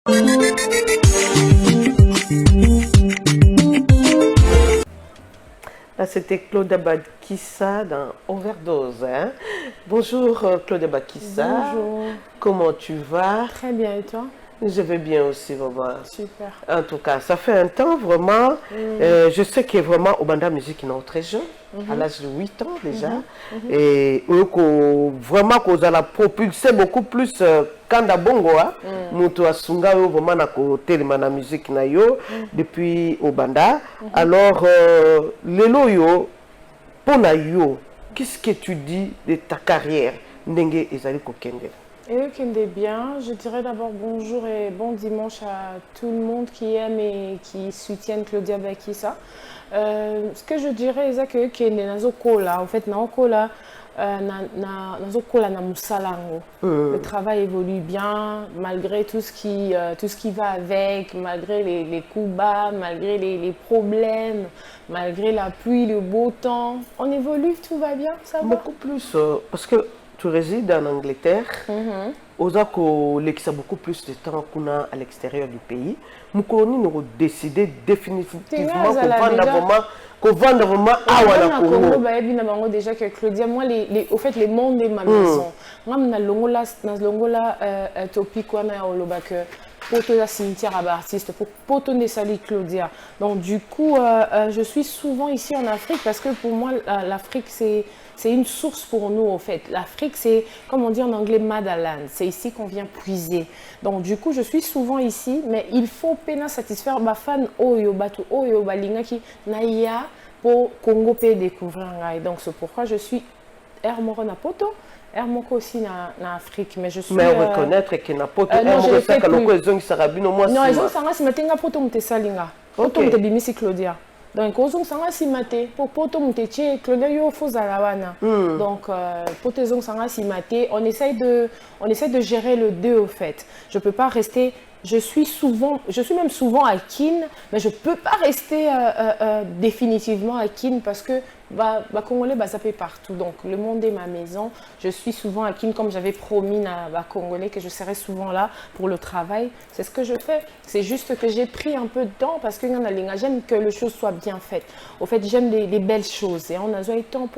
Là, c'était Claude Abakissa dans Overdose. Hein? Bonjour Claude Abakissa. Bonjour. Comment tu vas? Très bien, et toi? Je vais bien aussi, vraiment. Super. En tout cas, ça fait un temps vraiment. Je sais qu'il est vraiment au Banda Musique non très jeune, à l'âge de 8 ans déjà. Et vraiment qu'on a propulsé beaucoup plus Kanda Bongo. Nous avons vraiment na côté de la musique na yo depuis au Banda. Alors, lelo yo, pour na yo, qu'est-ce que tu dis de ta carrière? Ndenge ezali kokende. Et Kende bien, je dirais d'abord bonjour et bon dimanche à tout le monde qui aime et qui soutienne Claudia Bakissa. Ce que je dirais, c'est que Kende Nazokola, en fait, Naokola, Nazokola na Musalango. Le travail évolue bien, malgré tout ce qui va avec, malgré les coups bas, malgré les problèmes, malgré la pluie, le beau temps. On évolue, tout va bien, ça va? Beaucoup plus, parce que tu résides en Angleterre, Ozako l'exa beaucoup plus de temps qu'on a à l'extérieur du pays. Nous avons décidé définitivement qu'on vende vraiment à Congo. Déjà que Claudia, moi, au fait, les mondes de ma maison, moi, je longola topic on a au que pour tout cimetière à artiste pour tout sali Claudia. Donc du coup, je suis souvent ici en Afrique parce que pour moi, l'Afrique c'est une source pour nous, en fait. L'Afrique, c'est, comme on dit en anglais, motherland. C'est ici qu'on vient puiser. Donc, du coup, je suis souvent ici, mais il faut peine satisfaire ma fan Oyo, Batu Oyo, Balinga qui Naya pour Congo peut découvrir. Donc, c'est pourquoi je suis Hermoro Napoto. Hermoko aussi na Afrique, mais je suis. Mais reconnaître que Napoto, non, je ne fais plus. Non, ils ont ça matinga Poto Mtesalinga. Poto Mtebimisi Claudia. Donc, aux sanga simate pour poto mteche Claudia yo fozalawana. Donc, poto zong sanga simate, on essaie de gérer le deux au fait. Je peux pas rester. Je suis même souvent à Kin, mais je peux pas rester définitivement à Kin parce que Congolais ça fait partout. Donc le monde est ma maison. Je suis souvent à Kin comme j'avais promis à Congolais que je serais souvent là pour le travail. C'est ce que je fais. C'est juste que j'ai pris un peu de temps parce que j'aime que les choses soient bien faites. Au fait, j'aime les belles choses et on a eu temps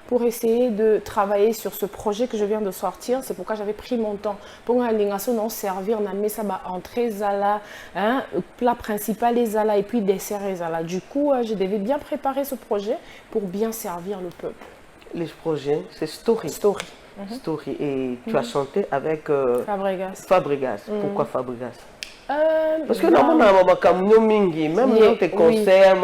pour essayer de travailler sur ce projet que je viens de sortir. C'est pourquoi j'avais pris mon temps pour non servir, on a mis ça entrée zala, plat principal et zala et puis dessert et zala. Du coup, je devais bien préparer ce projet pour bien servir le peuple. Les projets, c'est Story. Story. Story. Et tu as chanté avec Fabregas. Fabregas. Pourquoi Fabregas? Parce que même dans tes concerts,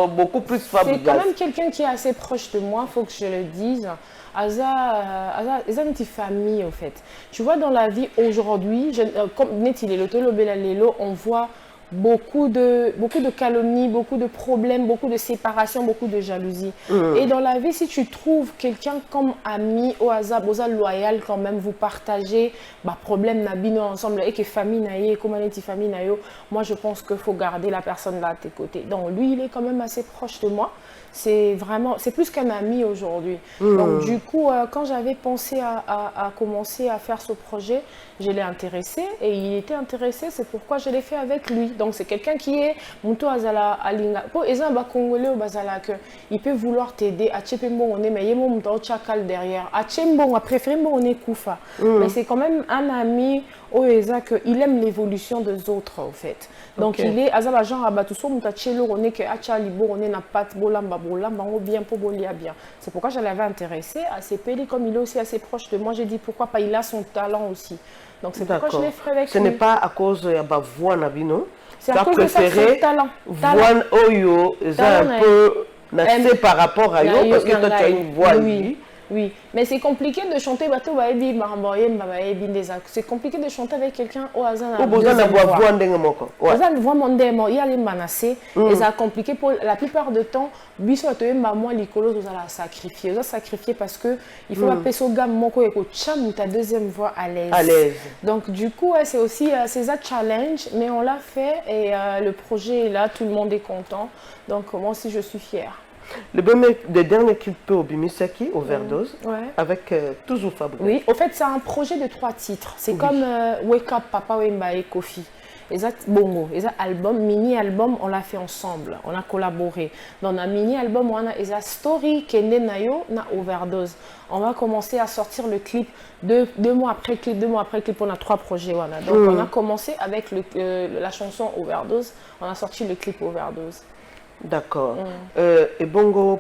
beaucoup plus Fabregas. C'est quand même quelqu'un qui est assez proche de moi, il faut que je le dise. Aza une petite famille, en fait. Tu vois, dans la vie aujourd'hui, comme Netile Lelo, on voit beaucoup de calomnies, beaucoup de problèmes, beaucoup de séparations, beaucoup de jalousie. Et dans la vie, si tu trouves quelqu'un comme ami, au hasard, loyal quand même, vous partagez problème nabino ensemble et que famille naïe, comment est famille naïe, moi je pense qu'il faut garder la personne là à tes côtés. Donc lui, il est quand même assez proche de moi. C'est plus qu'un ami aujourd'hui. Donc du coup, quand j'avais pensé à commencer à faire ce projet, je l'ai intéressé et il était intéressé, c'est pourquoi je l'ai fait avec lui. Donc c'est quelqu'un qui est Muto Azala Alinga. Pour exemple, Congolais au Bazala, il peut vouloir t'aider à Tchepembo on est, mais il y a mon Tchakal derrière. À Tchembo, on a préféré on est Koufa. Mais c'est quand même un ami au Eza qu'il aime l'évolution des autres en fait. Donc il est Azala genre Abatuso Mutachelo on est que Achalibo on est na pat bolamba bolamba on bien pour bolia bien. C'est pourquoi je l'avais intéressé à CPD comme il est aussi assez proche de moi, j'ai dit pourquoi pas, il a son talent aussi. Donc c'est pourquoi je l'ai fait avec lui. Ce n'est pas à cause de la voix Nabino. C'est à cause de son talent. Voix Oyo, c'est un peu par rapport à yo parce que toi tu as une voix. Oui, mais c'est compliqué de chanter. C'est compliqué de chanter avec quelqu'un au hasard. Il y a les manacés et ça compliqué pour la plupart du temps. Moi, les colos, vous allez sacrifier. Vous allez sacrifier parce que il faut appeler ce gars moko et que ta deuxième voix à l'aise. Donc du coup, c'est aussi c'est un challenge, mais on l'a fait et le projet est là, tout le monde est content. Donc moi aussi, je suis fière. Le dernier clip au Bimisaki, Overdose, Ouais. avec toujours Fabrice. Oui, au fait, c'est un projet de 3 titres. C'est comme Wake Up, Papa Wemba et Kofi. Et ça, bongo, et ça, album, mini-album, on l'a fait ensemble, on a collaboré. Dans un mini-album, on a une story qui est née na Overdose. On va commencer à sortir le clip 2 mois après le clip, 2 mois après le clip, on a 3 projets. Voilà. Donc on a commencé avec la chanson Overdose, on a sorti le clip Overdose. D'accord. Et bongo,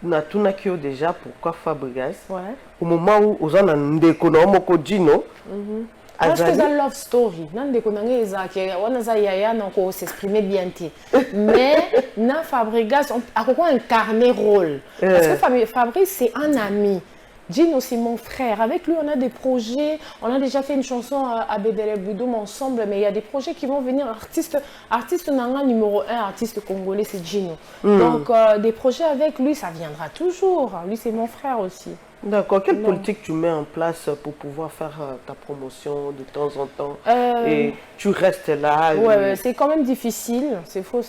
Natunakio déjà, pourquoi Fabregas? Ouais. Au moment où on a un Dino, Parce que c'est une love story. On s'exprimer bien. Mais na Fabregas, on a incarné rôle. Parce que Fabrice, c'est un ami. Gino, c'est mon frère. Avec lui, on a des projets. On a déjà fait une chanson à Bédélé Boudoum ensemble. Mais il y a des projets qui vont venir. Artiste Nanga numéro 1, artiste congolais, c'est Gino. Donc, des projets avec lui, ça viendra toujours. Lui, c'est mon frère aussi. D'accord. Quelle politique tu mets en place pour pouvoir faire ta promotion de temps en temps et tu restes là? Ouais, c'est quand même difficile. Il faut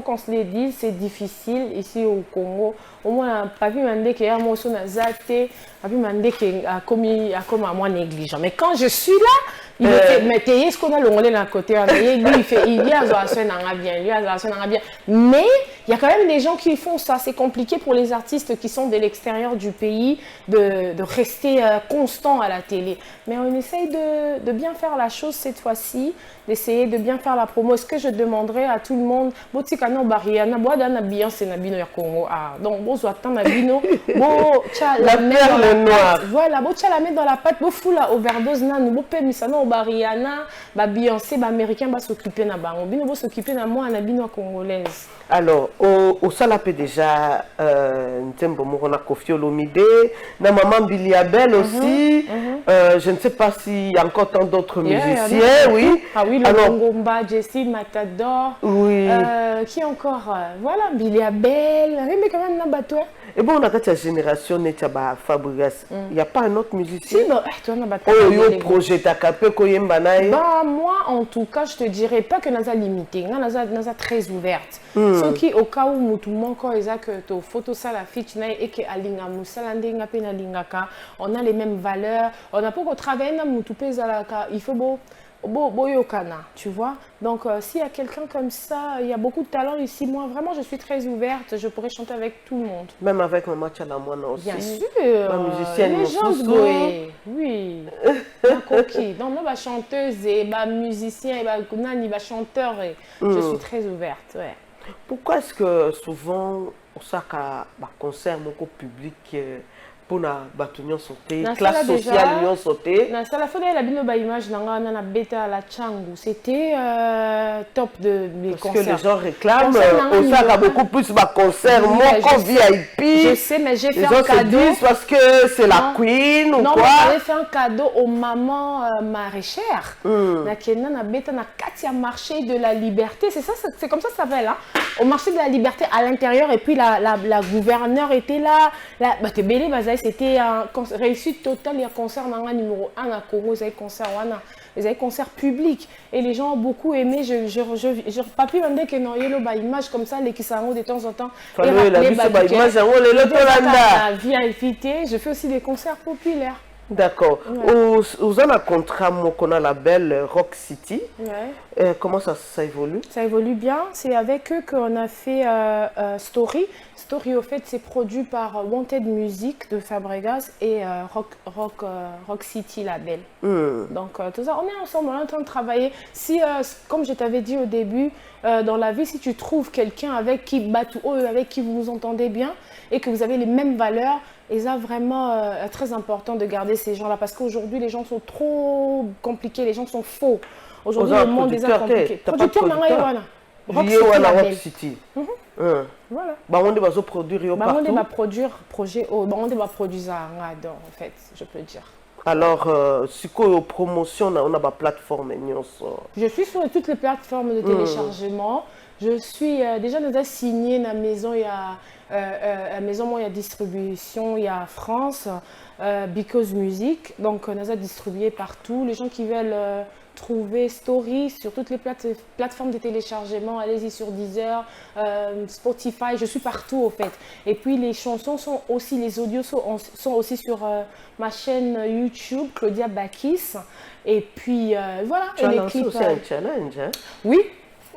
qu'on se le dise, c'est difficile ici au Congo. Au moins, papi m'a qui a mon son azate, papi m'a qui a commis à moi négligent. Mais quand je suis là, il me fait, mais t'es ce qu'on a le d'un côté, lui il fait, il y a bien, lui a bien. Mais il y a quand même des gens qui font ça. C'est compliqué pour les artistes qui sont de l'extérieur du pays de rester constant à la télé. Mais on essaye de bien faire la chose cette fois-ci, d'essayer de bien faire la promo. Ce que je demanderais à tout le monde, botikano bariana, boadana bien c'est nabino ya Congo. Ah, donc bon soit tant nabino, bo tcha la perle noire. Voilà, bo tcha la mettre dans la pâte, bo fula overdose na nous bo pe misano bariana, ba Beyoncé, ba américain ba s'occuper na bango. Bino bo s'occuper na moi nabino congolaise. Alors, au Salapé déjà, Ntembo Morona Kofi Olomide, na maman Billy Abel aussi. Je ne sais pas s'il y a encore tant d'autres musiciens, oui. Ah oui, le Ngomba, Jessie, Matador. Oui. Qui encore? Voilà, Billy Abel. Mais quand même, na bateau. Et bon, on a cette génération, Fabregas. Il n'y a pas un autre musicien? Si, non, tu en as bateau. Projet Takapé, Koyembanaï. Bah, moi, en tout cas, je te dirais pas que Naza limité. Naza très ouverte. Ce qui, au cas où, mutumo, quand ils ont que to photo ça la fiche et que alinga musalande ngapena lingaka, on a les mêmes valeurs. On a pas qu'au travail na mutupe zalaka. Il faut boyokana, tu vois. Donc, s'il y a quelqu'un comme ça, il y a beaucoup de talent ici. Moi, vraiment, je suis très ouverte. Je pourrais chanter avec tout le monde. Même avec Maman Tchalamouana aussi. Bien sûr. Ma musicienne, les gens, oui. Coquille. Donc, moi, chanteuse et musicien et chanteur, je suis très ouverte. Ouais. Pourquoi est-ce que souvent, on sait qu'à concert, mon public pour la bâtonnière sauter, classe sociale union sauter. Dans la fois la bino image dans la bêta la Changu, c'était top de mes concerts. Parce que les gens réclament, on sait qu'il beaucoup plus de concerts, mon VIP. Je sais, mais j'ai fait un cadeau. Parce que c'est la queen ou quoi? Non, j'ai fait un cadeau aux mamans maraîchères. Na Kenya na bêta na Katia marché de la liberté, c'est ça, c'est comme ça ça s'appelle, hein. Au marché de la liberté à l'intérieur et puis la gouverneure était là, t'es belé c'était un réussite totale. Il y a concert numéro 1 à Congo, ils avaient concert ils avaient concert public et les gens ont beaucoup aimé. Je pas pu demander que non, il y a une image comme ça, les qui s'en de temps en temps. Je fais aussi des concerts populaires. D'accord. Vous avez un contrat qu'on a label Rock City. Ouais. Comment ça évolue? Ça évolue bien. C'est avec eux qu'on a fait Story. Story, au fait, c'est produit par Wanted Music de Fabregas et Rock City Label. Donc, tout ça, on est ensemble, on est en train de travailler. Si, comme je t'avais dit au début, dans la vie, si tu trouves quelqu'un avec qui vous vous entendez bien et que vous avez les mêmes valeurs, et ça, vraiment, très important de garder ces gens-là parce qu'aujourd'hui, les gens sont trop compliqués, les gens sont faux. Aujourd'hui, le monde est compliqué. Producteur, Rock City. Voilà. On va produire partout. On va produire projet, on va produire en fait, je peux dire. Alors, si on promotion, on a une plateforme. Je suis sur toutes les plateformes de téléchargement. Je suis déjà signé dans la maison, il y a il y a distribution, il y a France, Because Music, donc on a distribué partout. Les gens qui veulent trouver Story sur toutes les plateformes de téléchargement. Allez-y sur Deezer, Spotify, je suis partout au fait. Et puis les chansons sont aussi, les audios sont aussi sur ma chaîne YouTube, Claudia Bakis. Et puis voilà. Tu as lancé aussi un challenge, hein? Oui.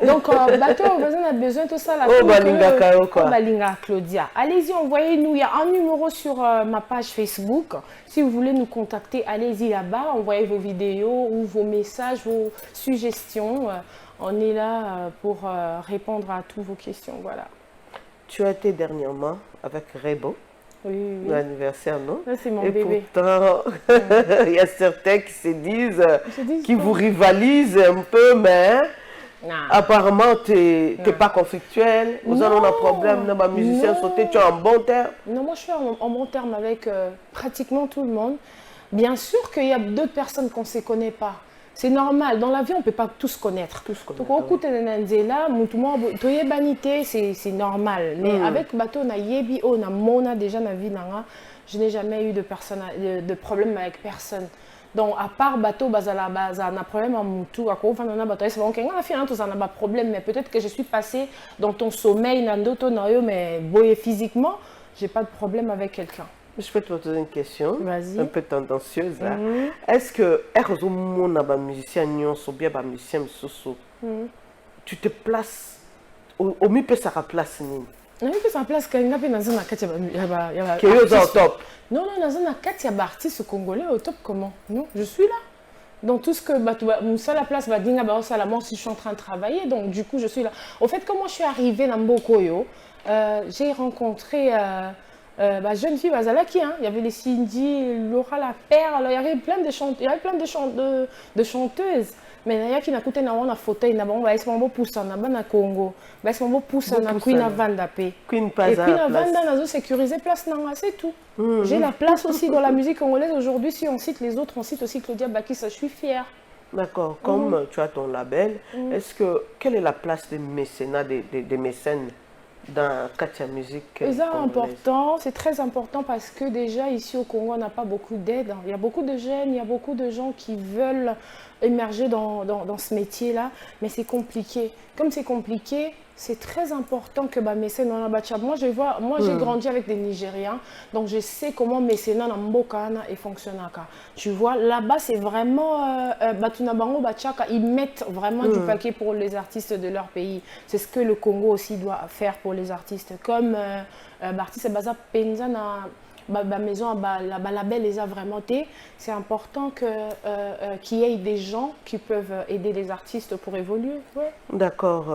Donc, bateau, on a besoin de tout ça. Oh, Balinga Kao, quoi. Balinga Claudia. Allez-y, envoyez-nous. Il y a un numéro sur ma page Facebook. Si vous voulez nous contacter, allez-y là-bas. Envoyez vos vidéos ou vos messages, vos suggestions. On est là pour répondre à toutes vos questions. Voilà. Tu as été dernièrement avec Rebo. Oui, oui. L'anniversaire, non? C'est mon Et bébé. pourtant, il y a certains qui se disent, qui vous rivalisent un peu, mais apparemment, tu n'es pas conflictuel. Vous avez un problème, les musiciens sautés, tu es en bon terme. Non, moi je suis en bon terme avec pratiquement tout le monde. Bien sûr qu'il y a d'autres personnes qu'on ne se connaît pas. C'est normal, dans la vie on ne peut pas tous connaître. Donc au coup c'est normal. Mais avec Bateau, on a Yebi, on a Mona déjà dans la vie, je n'ai jamais eu de problème avec personne. Donc, à part bateau, on a problème en moutou, on a problème, mais peut-être que je suis passée dans ton sommeil, mais physiquement, je n'ai pas de problème avec quelqu'un. Je peux te poser une question, un peu tendancieuse. Est-ce que, musicien, tu te places, au mieux que ça place oui, ça place quand il y a au top. Non, dans un artiste congolais au top, comment? Non, je suis là. Dans tout ce que la place va dire, si je suis en train de travailler, donc du coup je suis là. Au fait, comment je suis arrivée dans Mbokoyo, j'ai rencontré jeune fille Bazalaki, hein. Il y avait les Cindy, Laura la Perle, il y avait plein de chanteuses, de chanteuses. Mais il y a qui n'a coûté un fauteuil, il y a un pouce en Congo, il y a un pouce en Queen Avanda. Et Queen Avanda, on a sécurisé place, c'est tout. J'ai la place aussi dans la musique congolaise aujourd'hui. Si on cite les autres, on cite aussi Claudia Bakis, je suis fière. D'accord, comme tu as ton label, quelle est la place des mécénats, des mécènes dans Katia Musique? C'est important, c'est très important parce que déjà ici au Congo, on n'a pas beaucoup d'aide. Il y a beaucoup de jeunes, il y a beaucoup de gens qui veulent émerger dans ce métier-là, mais c'est compliqué. Comme c'est compliqué, c'est très important que mécène dans la Bachab. Moi, j'ai grandi avec des Nigériens, donc je sais comment mécénat dans Mbokana et fonctionne. Tu vois, là-bas, c'est vraiment Batunabango Bachaka, ils mettent vraiment du paquet pour les artistes de leur pays. C'est ce que le Congo aussi doit faire pour les artistes. Comme l'artiste Baza Penzana. Maison, la label les a vraiment été. C'est important qu'il y ait des gens qui peuvent aider les artistes pour évoluer. Ouais. D'accord.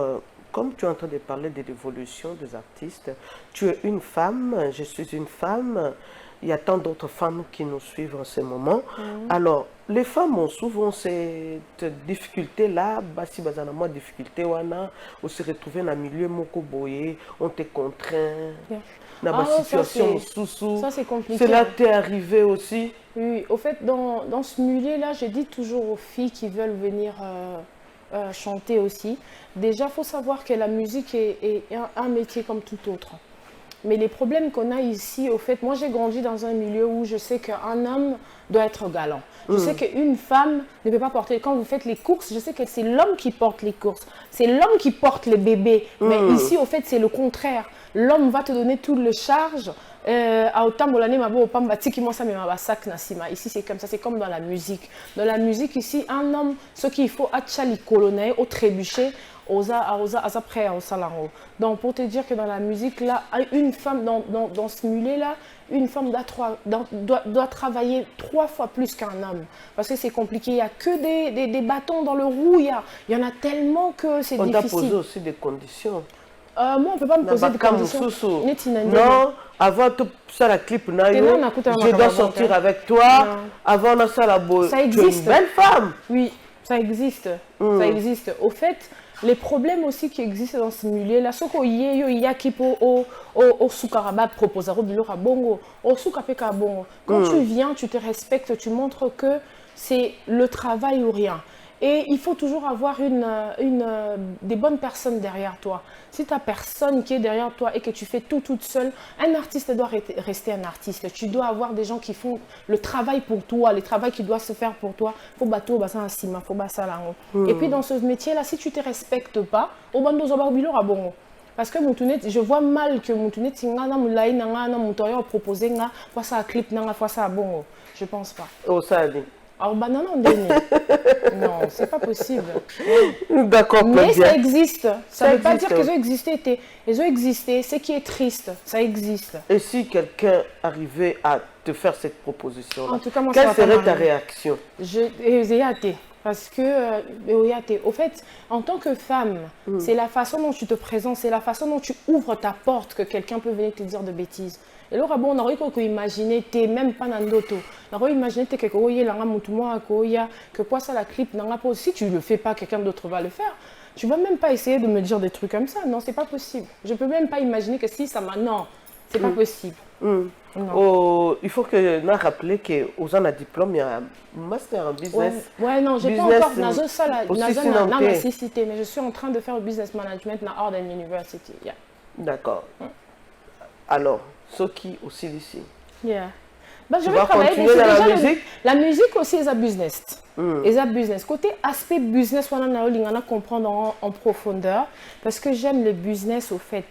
Comme tu es en train de parler de l'évolution des artistes, tu es une femme, je suis une femme. Il y a tant d'autres femmes qui nous suivent en ce moment. Alors, les femmes ont souvent cette difficulté-là, si vous avez une difficulté, on se retrouve dans un milieu mokoboye, on te contraint. Dans la situation ça c'est compliqué. C'est là que tu es arrivé aussi? Oui, au fait, dans ce milieu-là, je dis toujours aux filles qui veulent venir chanter aussi. Déjà, il faut savoir que la musique est un métier comme tout autre. Mais les problèmes qu'on a ici, au fait, moi j'ai grandi dans un milieu où je sais qu'un homme doit être galant. Je sais qu'une femme ne peut pas porter, quand vous faites les courses, je sais que c'est l'homme qui porte les courses. C'est l'homme qui porte les bébés. Mais ici, au fait, c'est le contraire. L'homme va te donner tout le charge. Ici, c'est comme ça, c'est comme dans la musique. Dans la musique, ici, un homme, ce qu'il faut, achali colonner, au trébucher, après au salaro. Donc, pour te dire que dans la musique, là, une femme, dans ce milieu-là, une femme doit travailler 3 fois plus qu'un homme. Parce que c'est compliqué. Il n'y a que des bâtons dans le roue. Il y en a tellement que c'est difficile. On t'a posé aussi des conditions. Moi, on ne peut pas me poser des conditions. Non, avant tout ça, la clip, je dois sortir avec toi. Avant ça, la beauté. Ça existe. Tu es une belle femme. Oui, ça existe. Ça existe. Au fait, les problèmes aussi qui existent dans ce milieu-là, ce qu'il y a qui peut au Soukaraba proposer au Bilora Bongo, au Soukapeka Bongo. Quand tu viens, tu te respectes, tu montres que c'est le travail ou rien. Et il faut toujours avoir des bonnes personnes derrière toi. Si tu n'as personne qui est derrière toi et que tu fais tout toute seule, un artiste doit rester un artiste. Tu dois avoir des gens qui font le travail pour toi, le travail qui doit se faire pour toi. Faut bateau, bah ça un ciment, faut bah ça là. Et puis dans ce métier-là, si tu ne te respectes pas, au bando zobabilo rabongo. Parce que je vois mal que Moutoune Tingana Moulaï Nanga Moutoya proposé nga fois ça clip nanga fois ça bongo. Je pense pas. Oh ça dit. Alors bah non non Denis. Non, c'est pas possible. D'accord. Mais ça existe. Ça ne veut pas existe. dire qu'ils ont existé. Ils ont existé. Ce qui est triste, ça existe. Et si quelqu'un arrivait à te faire cette proposition-là, En tout cas, moi, quelle ça va pas serait ta m'arriver. réaction? J'ai hâté. Parce que, au fait, en tant que femme, c'est la façon dont tu te présentes, c'est la façon dont tu ouvres ta porte que quelqu'un peut venir te dire de bêtises. Et là, bon, on aurait imaginer, même pas dans l'auto. On aurait imaginé que quoi ça la clip, si tu le fais pas, quelqu'un d'autre va le faire. Tu vas même pas essayer de me dire des trucs comme ça. Non, c'est pas possible. Je peux même pas imaginer que si ça m'a... Non, c'est pas possible. Oh, il faut que nous rappeler qu'aux gens à diplôme, il y a un master en business. Ouais, non, j'ai pas Business, encore dans un salle, aussi mais je suis en train de faire le business management dans Orden University. Yeah. D'accord. Alors, ce qui aussi ici. Yeah. Ben, je Tu vais vas travailler continuer dans la déjà musique? la musique aussi est un business. Et un business. Côté aspect business, on a comprendre en profondeur parce que j'aime le business au fait.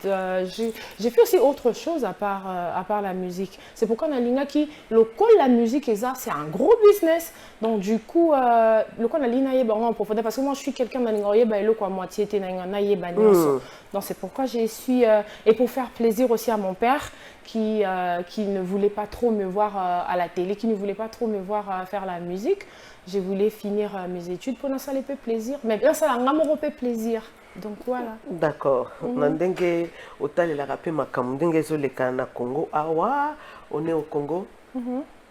J'ai fait aussi autre chose à part la musique. C'est pourquoi on a l'ina qui le col la musique et ça c'est un gros business. Donc du coup le col la l'ina en profondeur parce que moi je suis quelqu'un d'angoye bah le quoi moitié t'es donc c'est pourquoi j'ai suis et pour faire plaisir aussi à mon père qui ne voulait pas trop me voir à la télé, qui ne voulait pas trop me voir faire la musique. Je voulais finir mes études pour ça les fait plaisir. Mais là, ça m'a fait plaisir. Donc voilà. D'accord. Nandenge otali la rapé makam ndenge zo le kana Congo. Awa, on est au Congo.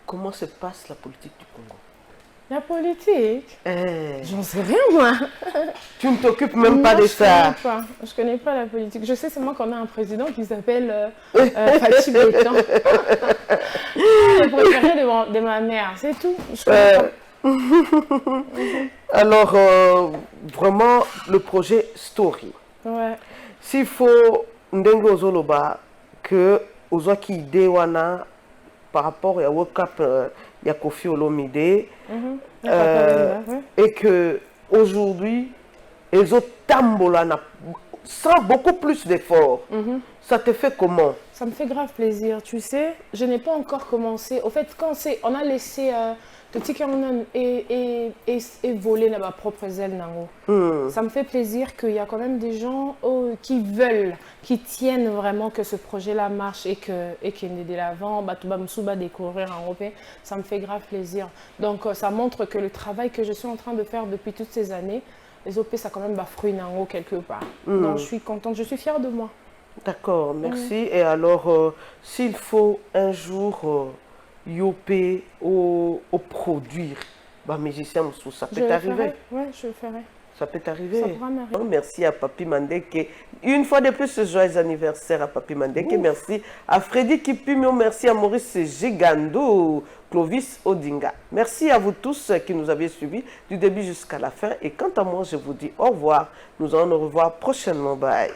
Comment se passe la politique du Congo? La politique? J'en sais rien moi. Tu ne t'occupes même pas de ça. Je connais pas la politique. Je sais seulement qu'on a un président qui s'appelle Fatih Bétan. Le préféré de ma mère, c'est tout. Je connais pas. Alors, vraiment, le projet Story. Ouais. S'il faut ndenge ozoloba que ozwa ki idée wana par rapport à World Cup ya Koffi Olomide et que aujourd'hui ils ont tambola sans beaucoup plus d'efforts. Ça te fait comment? Ça me fait grave plaisir, tu sais. Je n'ai pas encore commencé. Au fait, on a laissé le ticket et voler dans ma propre aile. Ça me fait plaisir qu'il y a quand même des gens qui veulent, qui tiennent vraiment que ce projet-là marche et qu'il est de l'avant. Découvrir en Europe. Ça me fait grave plaisir. Donc, ça montre que le travail que je suis en train de faire depuis toutes ces années, les OP, ça a quand même fruit quelque part. Donc, je suis contente, je suis fière de moi. D'accord, merci. Et alors, s'il faut un jour yopé au produire, bah, musicien, ça peut t'arriver. Oui, je le ferai. Ça peut t'arriver. Ça pourra m'arriver. Merci à Papi Mandeke. Une fois de plus, joyeux anniversaire à Papi Mandeke. Merci à Freddy Kipimio. Merci à Maurice Gigando, Clovis Odinga. Merci à vous tous qui nous avez suivis du début jusqu'à la fin. Et quant à moi, je vous dis au revoir. Nous allons nous revoir prochainement. Bye.